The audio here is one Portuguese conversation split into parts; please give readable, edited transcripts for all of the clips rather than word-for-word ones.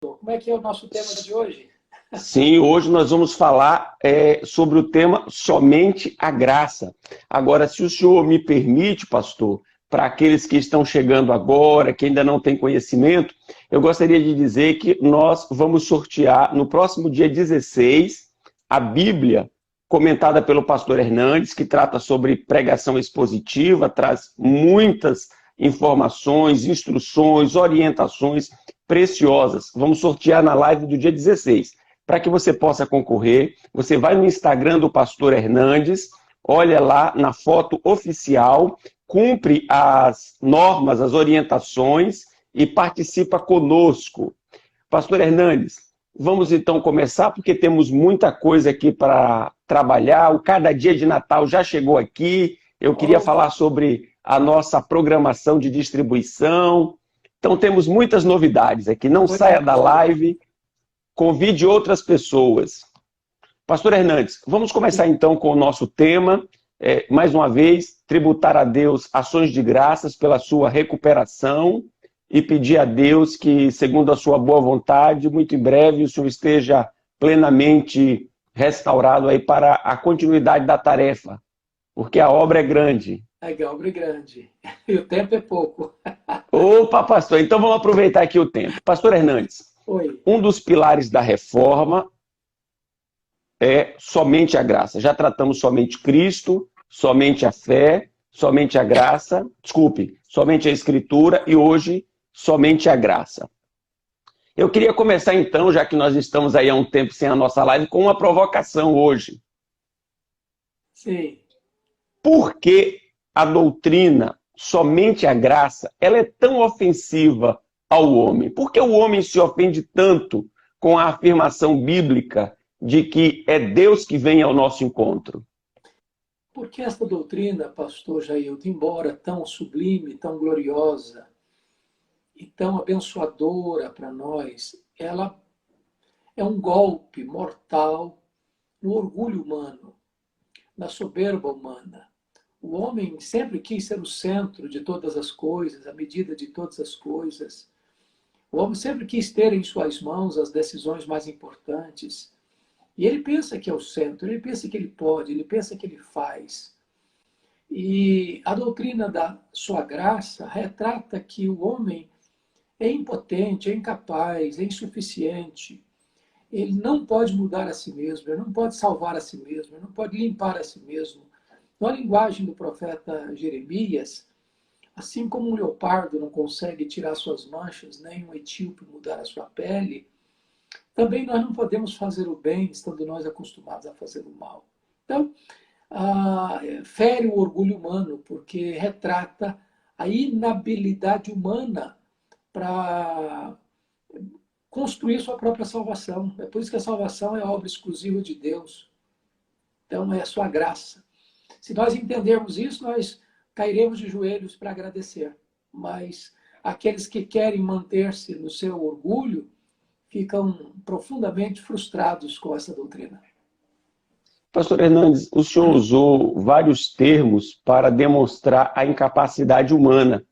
Como é que é o nosso tema de hoje? Sim, hoje nós vamos falar sobre o tema somente a graça. Agora, se o senhor me permite, pastor, para aqueles que estão chegando agora, que ainda não têm conhecimento, eu gostaria de dizer que nós vamos sortear no próximo dia 16 a Bíblia comentada pelo pastor Hernandes, que trata sobre pregação expositiva, traz muitas informações, instruções, orientações preciosas. Vamos sortear na live do dia 16. Para que você possa concorrer, você vai no Instagram do pastor Hernandes, olha lá na foto oficial, cumpre as normas, as orientações e participa conosco. Pastor Hernandes, vamos então começar, porque temos muita coisa aqui para trabalhar. O Cada Dia de Natal já chegou aqui. Eu queria falar sobre a nossa programação de distribuição. Então temos muitas novidades aqui. Não saia da live. Convide outras pessoas. Pastor Hernandes, vamos começar então com o nosso tema. Mais uma vez, tributar a Deus ações de graças pela sua recuperação e pedir a Deus que, segundo a sua boa vontade, muito em breve o senhor esteja plenamente restaurado aí para a continuidade da tarefa, porque a obra é grande. A obra é grande e o tempo é pouco. Opa, pastor, então vamos aproveitar aqui o tempo. Pastor Hernandes, Oi. um dos pilares da reforma é somente a graça. Já tratamos somente Cristo, somente a fé, somente a graça, somente a Escritura e hoje somente a graça. Eu queria começar então, já que nós estamos aí há um tempo sem a nossa live, com uma provocação hoje. Sim. Por que a doutrina somente a graça, ela é tão ofensiva ao homem? Por que o homem se ofende tanto com a afirmação bíblica de que é Deus que vem ao nosso encontro? Porque esta doutrina, pastor Jailton, embora tão sublime, tão gloriosa e tão abençoadora para nós, ela é um golpe mortal no orgulho humano, na soberba humana. O homem sempre quis ser o centro de todas as coisas, a medida de todas as coisas. O homem sempre quis ter em suas mãos as decisões mais importantes. E ele pensa que é o centro, ele pensa que ele pode, ele pensa que ele faz. E a doutrina da sua graça retrata que o homem é impotente, é incapaz, é insuficiente. Ele não pode mudar a si mesmo, ele não pode salvar a si mesmo, ele não pode limpar a si mesmo. Na linguagem do profeta Jeremias, assim como um leopardo não consegue tirar suas manchas, nem um etíope mudar a sua pele, também nós não podemos fazer o bem estando nós acostumados a fazer o mal. Então, fere o orgulho humano, porque retrata a inabilidade humana para construir sua própria salvação. É por isso que a salvação é obra exclusiva de Deus. Então, é a sua graça. Se nós entendermos isso, nós cairemos de joelhos para agradecer. Mas aqueles que querem manter-se no seu orgulho ficam profundamente frustrados com essa doutrina. Pastor Hernandes, o senhor usou vários termos para demonstrar a incapacidade humana.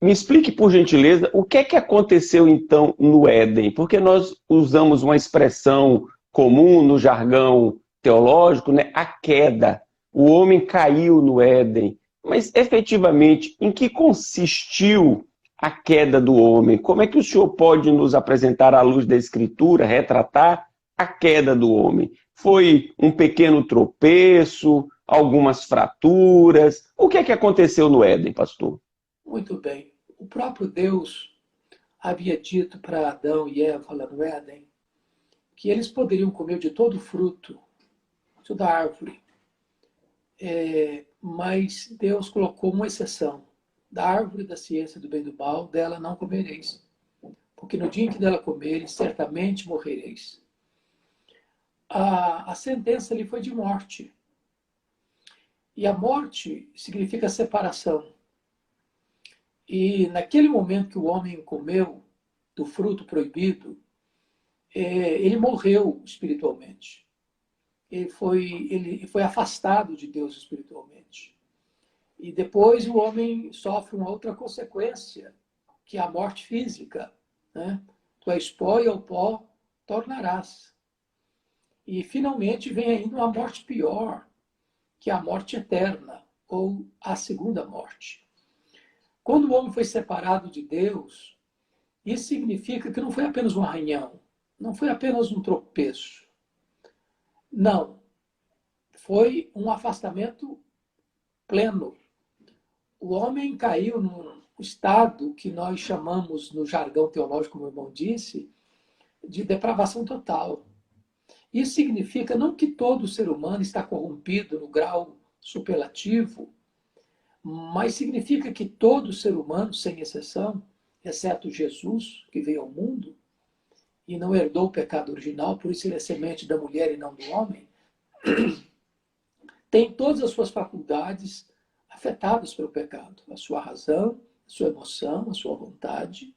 Me explique, por gentileza, o que é que aconteceu então no Éden? Porque nós usamos uma expressão comum no jargão teológico, né? A queda. O homem caiu no Éden. Mas, efetivamente, em que consistiu a queda do homem? Como é que o senhor pode nos apresentar, à luz da Escritura, retratar a queda do homem? Foi um pequeno tropeço, algumas fraturas? O que é que aconteceu no Éden, pastor? Muito bem. O próprio Deus havia dito para Adão e Eva lá no Éden que eles poderiam comer de todo fruto, toda árvore. Mas Deus colocou uma exceção. Da árvore da ciência do bem e do mal, dela não comereis. Porque no dia em que dela comereis, certamente morrereis. A sentença ali foi de morte. E a morte significa separação. E naquele momento que o homem comeu do fruto proibido, ele morreu espiritualmente. Ele foi afastado de Deus espiritualmente. E depois o homem sofre uma outra consequência, que é a morte física, né? Tu és pó e ao pó tornarás. E finalmente vem ainda uma morte pior, que é a morte eterna, ou a segunda morte. Quando o homem foi separado de Deus, isso significa que não foi apenas um arranhão, não foi apenas um tropeço. Não, foi um afastamento pleno. O homem caiu num estado que nós chamamos, no jargão teológico, como o irmão disse, de depravação total. Isso significa não que todo ser humano está corrompido no grau superlativo, mas significa que todo ser humano, sem exceção, exceto Jesus, que veio ao mundo e não herdou o pecado original, por isso ele é semente da mulher e não do homem, tem todas as suas faculdades afetadas pelo pecado, a sua razão, a sua emoção, a sua vontade,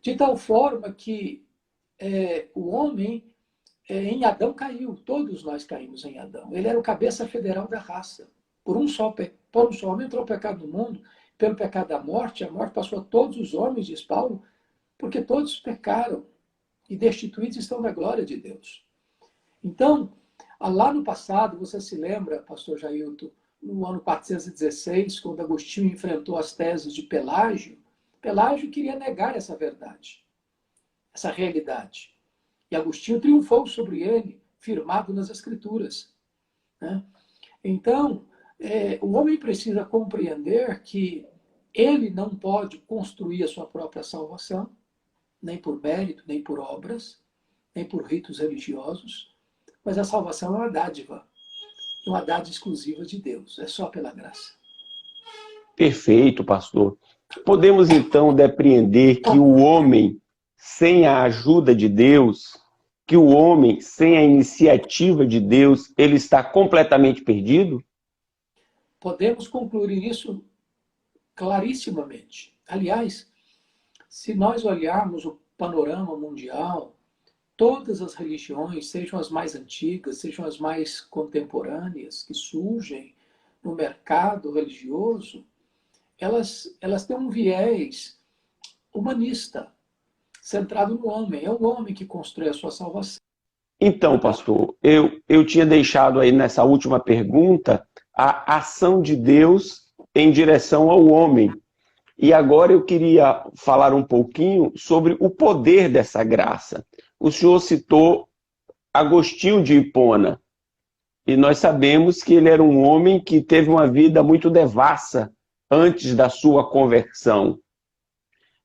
de tal forma que o homem em Adão caiu, todos nós caímos em Adão. Ele era o cabeça federal da raça. Por um só homem entrou o pecado no mundo, pelo pecado da morte, a morte passou a todos os homens, diz Paulo, porque todos pecaram e destituídos estão da glória de Deus. Então, lá no passado, você se lembra, pastor Jailton, no ano 416, quando Agostinho enfrentou as teses de Pelágio, Pelágio queria negar essa verdade, essa realidade. E Agostinho triunfou sobre ele, firmado nas Escrituras. Né? Então, o homem precisa compreender que ele não pode construir a sua própria salvação, nem por mérito, nem por obras, nem por ritos religiosos, mas a salvação é uma dádiva exclusiva de Deus, é só pela graça. Perfeito, pastor. Podemos então depreender que o homem, sem a ajuda de Deus, que o homem, sem a iniciativa de Deus, ele está completamente perdido? Podemos concluir isso clarissimamente. Aliás, se nós olharmos o panorama mundial, todas as religiões, sejam as mais antigas, sejam as mais contemporâneas, que surgem no mercado religioso, elas têm um viés humanista, centrado no homem. É o homem que constrói a sua salvação. Então, pastor, eu tinha deixado aí nessa última pergunta a ação de Deus em direção ao homem. E agora eu queria falar um pouquinho sobre o poder dessa graça. O senhor citou Agostinho de Hipona, e nós sabemos que ele era um homem que teve uma vida muito devassa antes da sua conversão.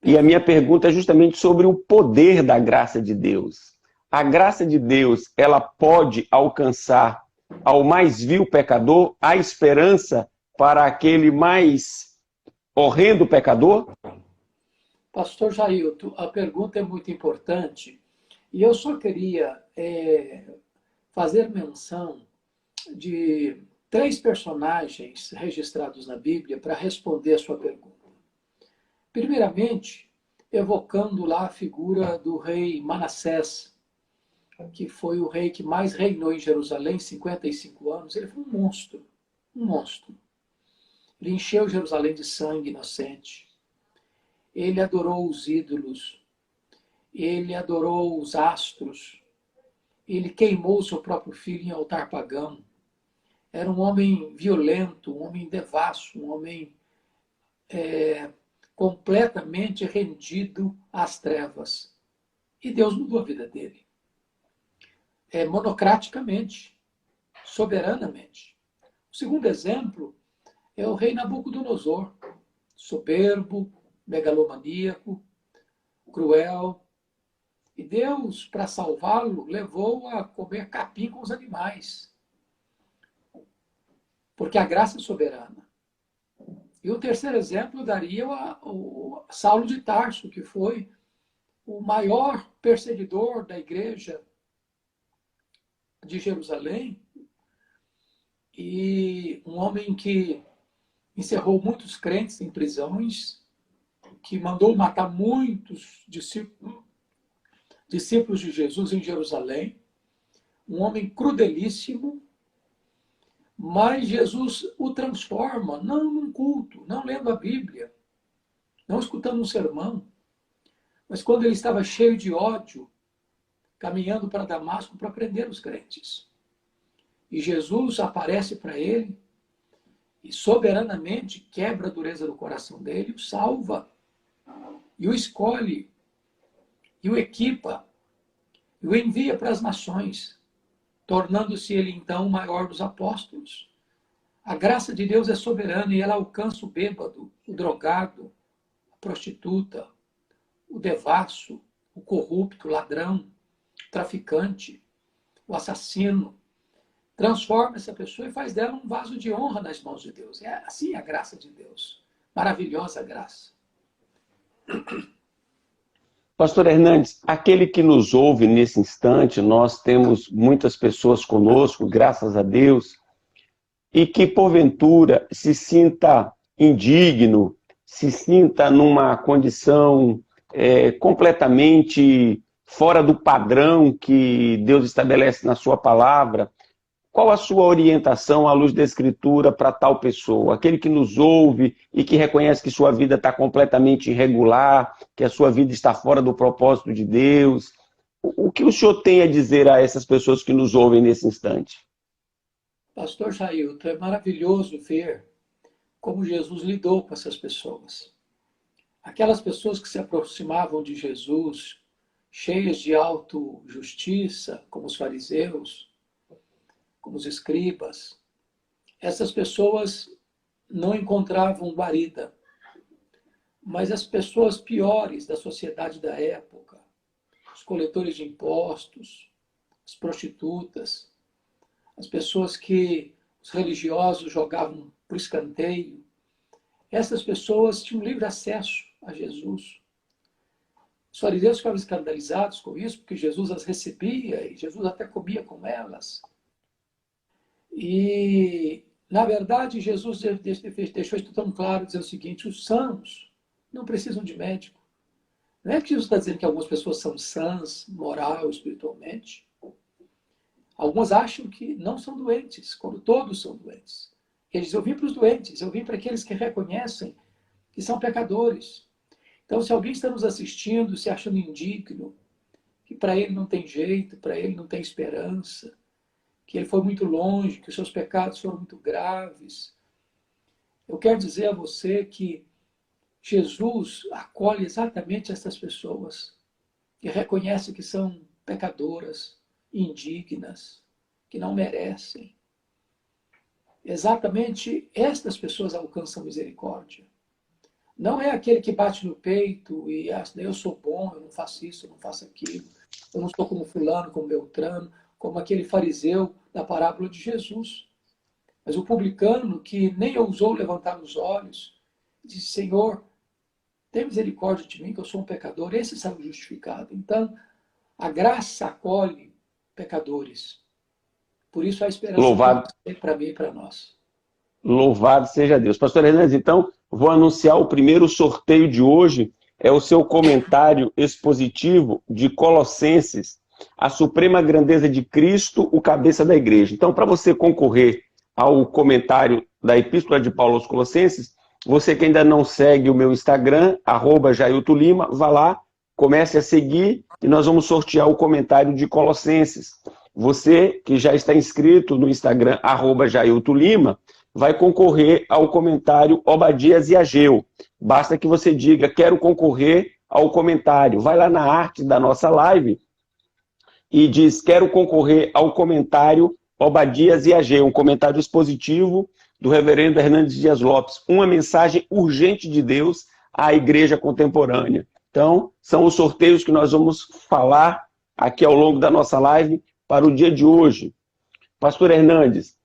E a minha pergunta é justamente sobre o poder da graça de Deus. A graça de Deus, ela pode alcançar ao mais vil pecador a esperança para aquele mais horrendo pecador? Pastor Jailton, a pergunta é muito importante e eu só queria fazer menção de 3 personagens registrados na Bíblia para responder a sua pergunta. Primeiramente, evocando lá a figura do rei Manassés, que foi o rei que mais reinou em Jerusalém, 55 anos. Ele foi um monstro, um monstro. Ele encheu Jerusalém de sangue inocente. Ele adorou os ídolos. Ele adorou os astros. Ele queimou seu próprio filho em altar pagão. Era um homem violento, um homem devasso, um homem completamente rendido às trevas. E Deus mudou a vida dele. Monocraticamente, soberanamente. O segundo exemplo é o rei Nabucodonosor, soberbo, megalomaníaco, cruel. E Deus, para salvá-lo, levou a comer capim com os animais. Porque a graça é soberana. E o terceiro exemplo daria o Saulo de Tarso, que foi o maior perseguidor da igreja de Jerusalém, e um homem que encerrou muitos crentes em prisões, que mandou matar muitos discípulos de Jesus em Jerusalém, um homem crudelíssimo, mas Jesus o transforma, não num culto, não lendo a Bíblia, não escutando um sermão, mas quando ele estava cheio de ódio, caminhando para Damasco para prender os crentes. E Jesus aparece para ele e soberanamente quebra a dureza do coração dele, o salva, e o escolhe, e o equipa, e o envia para as nações, tornando-se ele então o maior dos apóstolos. A graça de Deus é soberana e ela alcança o bêbado, o drogado, a prostituta, o devasso, o corrupto, o ladrão, o traficante, o assassino. Transforma essa pessoa e faz dela um vaso de honra nas mãos de Deus. É assim a graça de Deus. Maravilhosa graça. Pastor Hernandes, aquele que nos ouve nesse instante, nós temos muitas pessoas conosco, graças a Deus, e que porventura se sinta indigno, se sinta numa condição completamente fora do padrão que Deus estabelece na sua palavra. Qual a sua orientação à luz da Escritura para tal pessoa? Aquele que nos ouve e que reconhece que sua vida está completamente irregular, que a sua vida está fora do propósito de Deus. O que o senhor tem a dizer a essas pessoas que nos ouvem nesse instante? Pastor Jailton, é maravilhoso ver como Jesus lidou com essas pessoas. Aquelas pessoas que se aproximavam de Jesus, cheias de autojustiça, como os fariseus, como os escribas, essas pessoas não encontravam guarida. Mas as pessoas piores da sociedade da época, os coletores de impostos, as prostitutas, as pessoas que os religiosos jogavam para o escanteio, essas pessoas tinham livre acesso a Jesus. Os fariseus ficavam escandalizados com isso, porque Jesus as recebia e Jesus até comia com elas. E, na verdade, Jesus deixou isso tão claro, dizendo o seguinte: os sãos não precisam de médico. Não é que Jesus está dizendo que algumas pessoas são sãs, moral, espiritualmente. Algumas acham que não são doentes, quando todos são doentes. Ele diz: eu vim para os doentes, eu vim para aqueles que reconhecem que são pecadores. Então, se alguém está nos assistindo, se achando indigno, que para ele não tem jeito, para ele não tem esperança, que ele foi muito longe, que os seus pecados foram muito graves, eu quero dizer a você que Jesus acolhe exatamente essas pessoas e reconhece que são pecadoras, indignas, que não merecem. Exatamente estas pessoas alcançam misericórdia. Não é aquele que bate no peito e acha: eu sou bom, eu não faço isso, eu não faço aquilo, eu não sou como fulano, como Beltrano, como aquele fariseu da parábola de Jesus. Mas o publicano, que nem ousou levantar os olhos, disse: Senhor, tem misericórdia de mim, que eu sou um pecador. Esse saiu justificado. Então, a graça acolhe pecadores. Por isso a esperança para mim e para nós. Louvado seja Deus. Pastor Hernandes, então, vou anunciar o primeiro sorteio de hoje. É o seu comentário expositivo de Colossenses, a suprema grandeza de Cristo, o cabeça da igreja. Então, para você concorrer ao comentário da Epístola de Paulo aos Colossenses, você que ainda não segue o meu Instagram, @JailtonLima, vá lá, comece a seguir e nós vamos sortear o comentário de Colossenses. Você que já está inscrito no Instagram, @JailtonLima, vai concorrer ao comentário Obadias e Ageu. Basta que você diga: quero concorrer ao comentário. Vai lá na arte da nossa live e diz: quero concorrer ao comentário Obadias e Ageu, um comentário expositivo do reverendo Hernandes Dias Lopes, uma mensagem urgente de Deus à igreja contemporânea. Então, são os sorteios que nós vamos falar aqui ao longo da nossa live para o dia de hoje. Pastor Hernandes,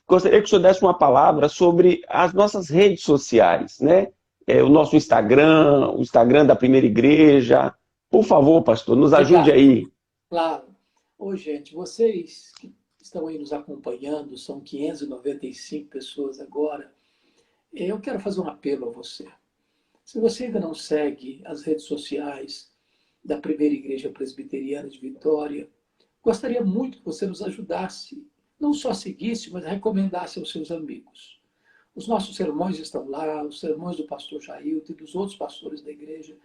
gostaria que o senhor desse uma palavra sobre as nossas redes sociais, né? O nosso Instagram, o Instagram da Primeira Igreja. Por favor, pastor, nos ajude aí. Claro. Ô, gente, vocês que estão aí nos acompanhando, são 595 pessoas agora. Eu quero fazer um apelo a você. Se você ainda não segue as redes sociais da Primeira Igreja Presbiteriana de Vitória, gostaria muito que você nos ajudasse, não só seguisse, mas recomendasse aos seus amigos. Os nossos sermões estão lá, os sermões do pastor Jailton e dos outros pastores da igreja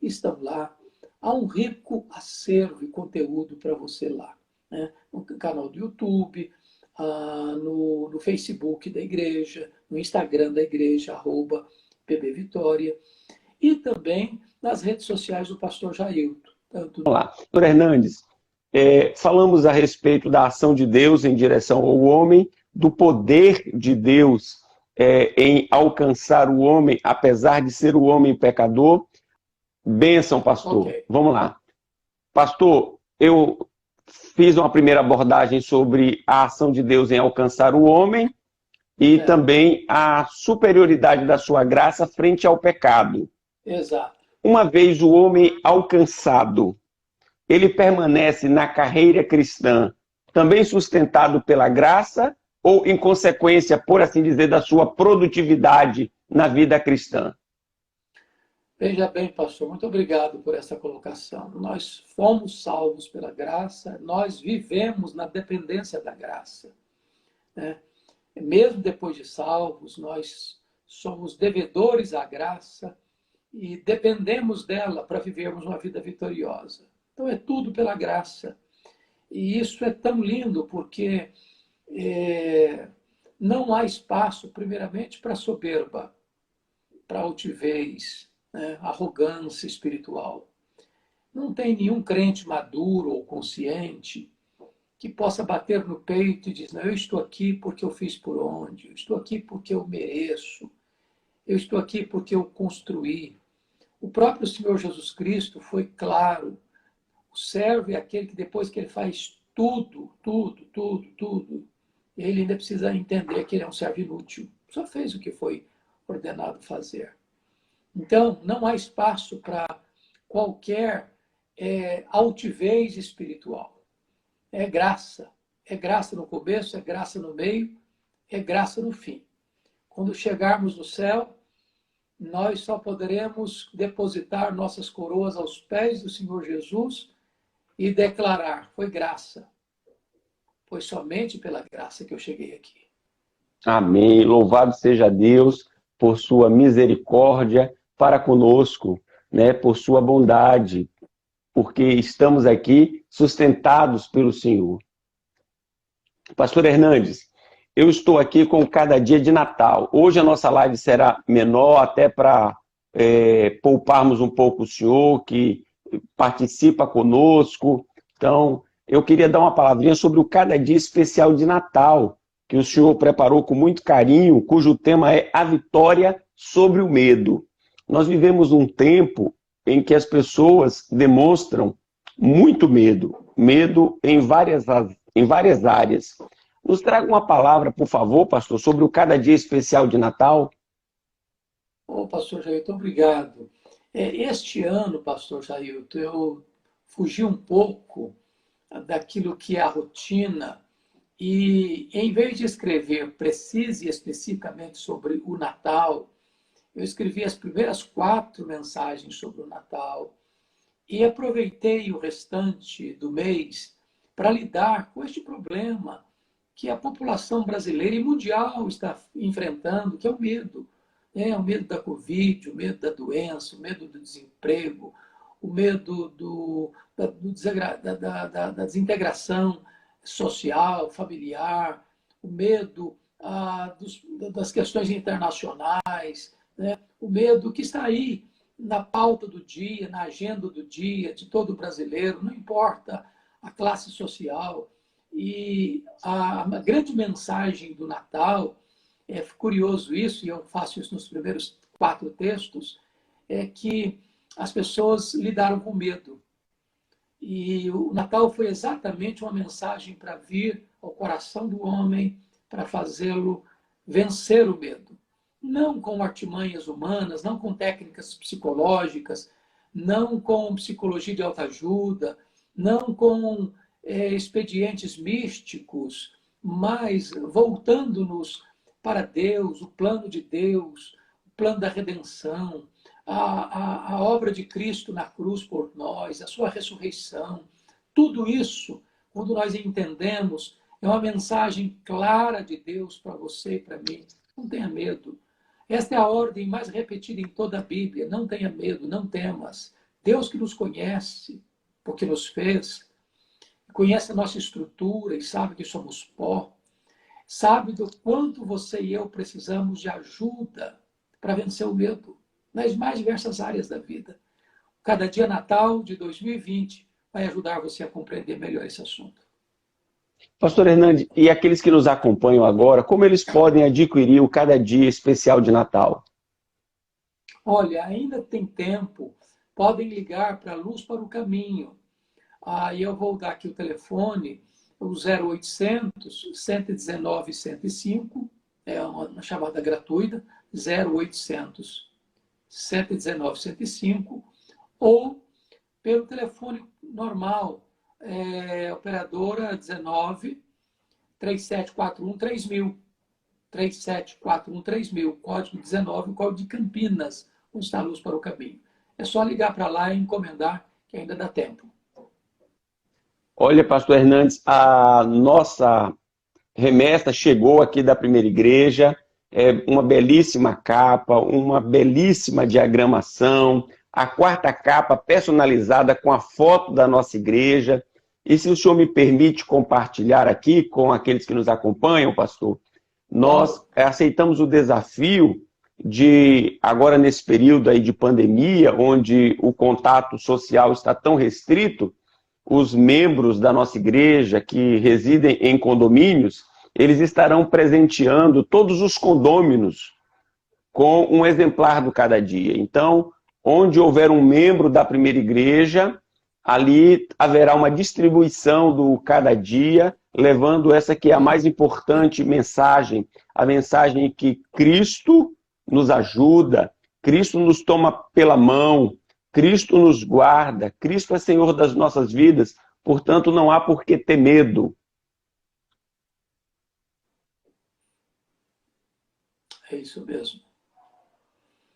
estão lá. há um rico acervo e conteúdo para você lá, né? No canal do YouTube, no Facebook da igreja, no Instagram da igreja, @PBVitória, e também nas redes sociais do pastor Jailton. Vamos lá. Pastor Hernandes, falamos a respeito da ação de Deus em direção ao homem, do poder de Deus em alcançar o homem, apesar de ser o homem pecador. Bênção, pastor. Okay. Vamos lá. Pastor, eu fiz uma primeira abordagem sobre a ação de Deus em alcançar o homem e também a superioridade da sua graça frente ao pecado. Exato. Uma vez o homem alcançado, ele permanece na carreira cristã também sustentado pela graça ou em consequência, por assim dizer, da sua produtividade na vida cristã? Veja bem, pastor, muito obrigado por essa colocação. Nós fomos salvos pela graça, nós vivemos na dependência da graça, né? Mesmo depois de salvos, nós somos devedores à graça e dependemos dela para vivermos uma vida vitoriosa. Então é tudo pela graça. E isso é tão lindo porque não há espaço, primeiramente, para soberba, para altivez, né? Arrogância espiritual. Não tem nenhum crente maduro ou consciente que possa bater no peito e dizer: não, eu estou aqui porque eu fiz por onde, eu estou aqui porque eu mereço, eu estou aqui porque eu construí. O próprio Senhor Jesus Cristo foi claro: o servo é aquele que depois que ele faz tudo, ele ainda precisa entender que ele é um servo inútil. Só fez o que foi ordenado fazer. Então, não há espaço para qualquer altivez espiritual. É graça. É graça no começo, é graça no meio, é graça no fim. Quando chegarmos no céu, nós só poderemos depositar nossas coroas aos pés do Senhor Jesus e declarar: foi graça. Foi somente pela graça que eu cheguei aqui. Amém. Louvado seja Deus por sua misericórdia para conosco, né? Por sua bondade, porque estamos aqui sustentados pelo Senhor. Pastor Hernandes, eu estou aqui com cada dia de Natal. Hoje a nossa live será menor, até para pouparmos um pouco o senhor, que participa conosco. Então, eu queria dar uma palavrinha sobre o cada dia especial de Natal, que o senhor preparou com muito carinho, cujo tema é a vitória sobre o medo. Nós vivemos um tempo em que as pessoas demonstram muito medo em várias áreas. Nos traga uma palavra, por favor, pastor, sobre o cada dia especial de Natal. Pastor Jailton, obrigado. Este ano, pastor Jailton, eu fugi um pouco daquilo que é a rotina e, em vez de escrever precise e especificamente sobre o Natal, eu escrevi as primeiras 4 mensagens sobre o Natal e aproveitei o restante do mês para lidar com este problema que a população brasileira e mundial está enfrentando, que é o medo. O medo da Covid, o medo da doença, o medo do desemprego, o medo da desintegração social, familiar, o medo das questões internacionais, né? O medo que está aí na pauta do dia, na agenda do dia de todo brasileiro, não importa a classe social. E a grande mensagem do Natal, é curioso isso, e eu faço isso nos primeiros 4 textos, é que as pessoas lidaram com medo. E o Natal foi exatamente uma mensagem para vir ao coração do homem, para fazê-lo vencer o medo. Não com artimanhas humanas, não com técnicas psicológicas, não com psicologia de autoajuda, não com expedientes místicos, mas voltando-nos para Deus, o plano de Deus, o plano da redenção, a obra de Cristo na cruz por nós, a sua ressurreição. Tudo isso, quando nós entendemos, é uma mensagem clara de Deus para você e para mim. Não tenha medo. Esta é a ordem mais repetida em toda a Bíblia. Não tenha medo, não temas. Deus que nos conhece, porque nos fez, conhece a nossa estrutura e sabe que somos pó, sabe do quanto você e eu precisamos de ajuda para vencer o medo nas mais diversas áreas da vida. Cada dia Natal de 2020 vai ajudar você a compreender melhor esse assunto. Pastor Hernandes, e aqueles que nos acompanham agora, como eles podem adquirir o Cada Dia Especial de Natal? Olha, ainda tem tempo, podem ligar para a Luz para o Caminho. Aí eu vou dar aqui o telefone, o 0800 119 105, é uma chamada gratuita, 0800 119 105, ou pelo telefone normal, operadora 19 3741 3000. 3741 3000, código 19, código de Campinas, onde está a Luz para o Caminho. É só ligar para lá e encomendar, que ainda dá tempo. Olha, pastor Hernandes, a nossa remessa chegou aqui da primeira igreja, uma belíssima capa, uma belíssima diagramação, a quarta capa personalizada com a foto da nossa igreja. E se o senhor me permite compartilhar aqui com aqueles que nos acompanham, pastor, nós aceitamos o desafio de, agora nesse período aí de pandemia, onde o contato social está tão restrito, os membros da nossa igreja que residem em condomínios, eles estarão presenteando todos os condôminos com um exemplar do Cada Dia. Então, onde houver um membro da primeira igreja, ali haverá uma distribuição do Cada Dia, levando essa que é a mais importante mensagem, a mensagem que Cristo nos ajuda, Cristo nos toma pela mão, Cristo nos guarda, Cristo é Senhor das nossas vidas, portanto não há por que ter medo. É isso mesmo.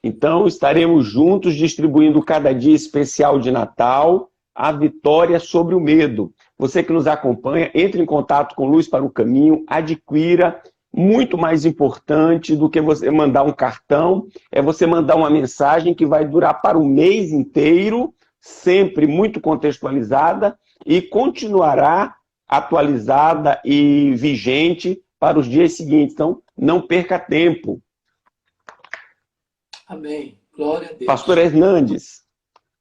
Então estaremos juntos distribuindo Cada Dia Especial de Natal, a vitória sobre o medo. Você que nos acompanha, entre em contato com Luz para o Caminho, adquira. Muito mais importante do que você mandar um cartão, é você mandar uma mensagem que vai durar para o mês inteiro, sempre muito contextualizada, e continuará atualizada e vigente para os dias seguintes. Então, não perca tempo. Amém. Glória a Deus. Pastor Hernandes,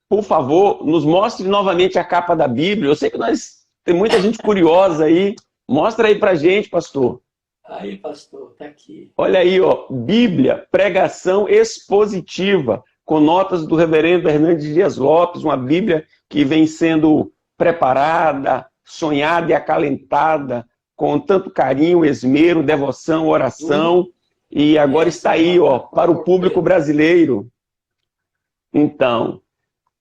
por favor, nos mostre novamente a capa da Bíblia. Eu sei que tem muita gente curiosa aí. Mostra aí pra gente, pastor. Aí, pastor, tá aqui. Olha aí, ó, Bíblia, pregação expositiva, com notas do reverendo Hernandes Dias Lopes, uma Bíblia que vem sendo preparada, sonhada e acalentada, com tanto carinho, esmero, devoção, oração, e agora está aí, ó, para o público brasileiro. Então,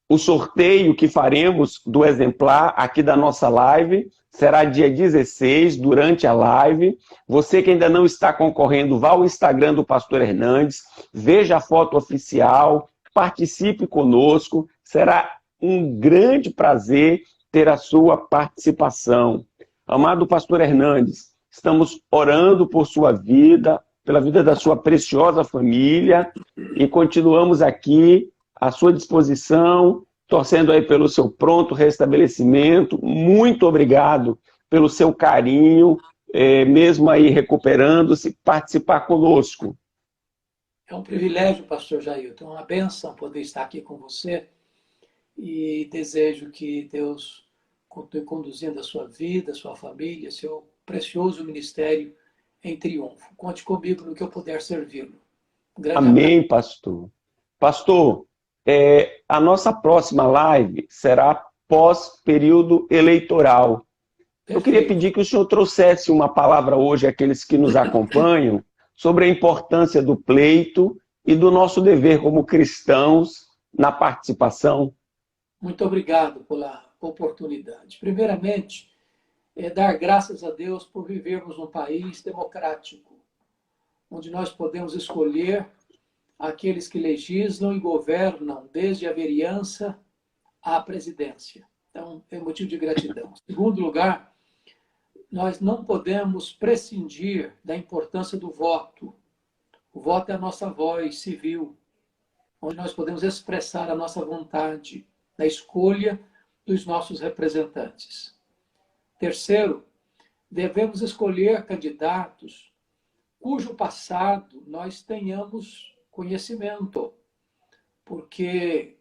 o sorteio que faremos do exemplar aqui da nossa live será dia 16, durante a live. Você que ainda não está concorrendo, vá ao Instagram do Pastor Hernandes, veja a foto oficial, participe conosco. Será um grande prazer ter a sua participação. Amado Pastor Hernandes, estamos orando por sua vida, pela vida da sua preciosa família, e continuamos aqui à sua disposição, torcendo aí pelo seu pronto restabelecimento. Muito obrigado pelo seu carinho, mesmo aí recuperando-se, participar conosco. É um privilégio, pastor Jailton, é uma bênção poder estar aqui com você, e desejo que Deus continue conduzindo a sua vida, a sua família, seu precioso ministério em triunfo. Conte comigo no que eu puder servi-lo. Amém, pastor. Pastor, a nossa próxima live será pós-período eleitoral. Perfeito. Eu queria pedir que o senhor trouxesse uma palavra hoje àqueles que nos acompanham sobre a importância do pleito e do nosso dever como cristãos na participação. Muito obrigado pela oportunidade. Primeiramente, dar graças a Deus por vivermos num país democrático, onde nós podemos escolher aqueles que legislam e governam desde a vereança à presidência. Então, é motivo de gratidão. Em segundo lugar, nós não podemos prescindir da importância do voto. O voto é a nossa voz civil, onde nós podemos expressar a nossa vontade na escolha dos nossos representantes. Terceiro, devemos escolher candidatos cujo passado nós tenhamos conhecimento, porque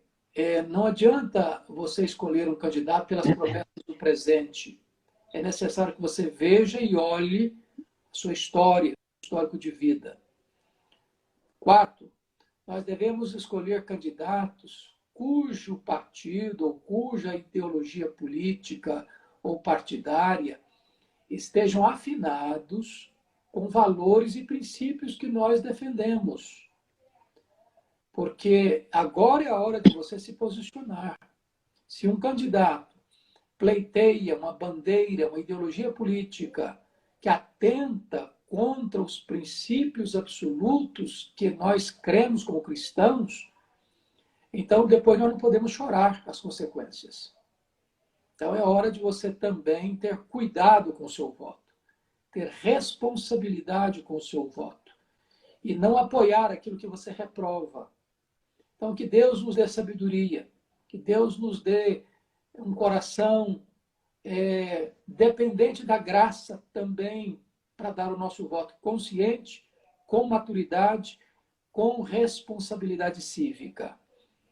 não adianta você escolher um candidato pelas promessas do presente. É necessário que você veja e olhe a sua história, histórico de vida. Quarto, nós devemos escolher candidatos cujo partido ou cuja ideologia política ou partidária estejam afinados com valores e princípios que nós defendemos. Porque agora é a hora de você se posicionar. Se um candidato pleiteia uma bandeira, uma ideologia política que atenta contra os princípios absolutos que nós cremos como cristãos, então depois nós não podemos chorar as consequências. Então é hora de você também ter cuidado com o seu voto, ter responsabilidade com o seu voto e não apoiar aquilo que você reprova. Então que Deus nos dê sabedoria, que Deus nos dê um coração dependente da graça também para dar o nosso voto consciente, com maturidade, com responsabilidade cívica.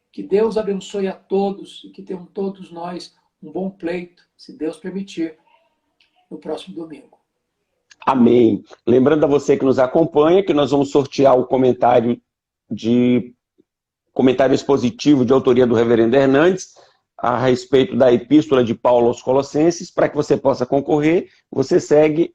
Que Deus abençoe a todos e que tenham todos nós um bom pleito, se Deus permitir, no próximo domingo. Amém. Lembrando a você que nos acompanha que nós vamos sortear o comentário expositivo de autoria do Reverendo Hernandes a respeito da Epístola de Paulo aos Colossenses. Para que você possa concorrer, você segue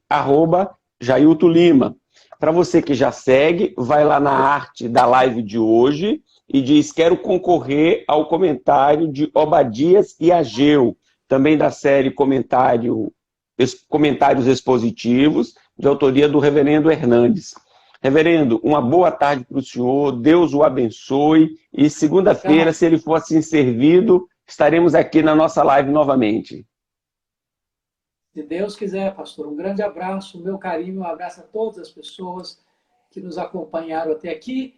@Jailton Lima. Para você que já segue, vai lá na arte da live de hoje e diz: quero concorrer ao comentário de Obadias e Ageu, também da série Comentários Expositivos, de autoria do Reverendo Hernandes. Reverendo, uma boa tarde para o senhor, Deus o abençoe, e segunda-feira, se ele for assim servido, estaremos aqui na nossa live novamente. Se Deus quiser, pastor, um grande abraço, meu carinho, um abraço a todas as pessoas que nos acompanharam até aqui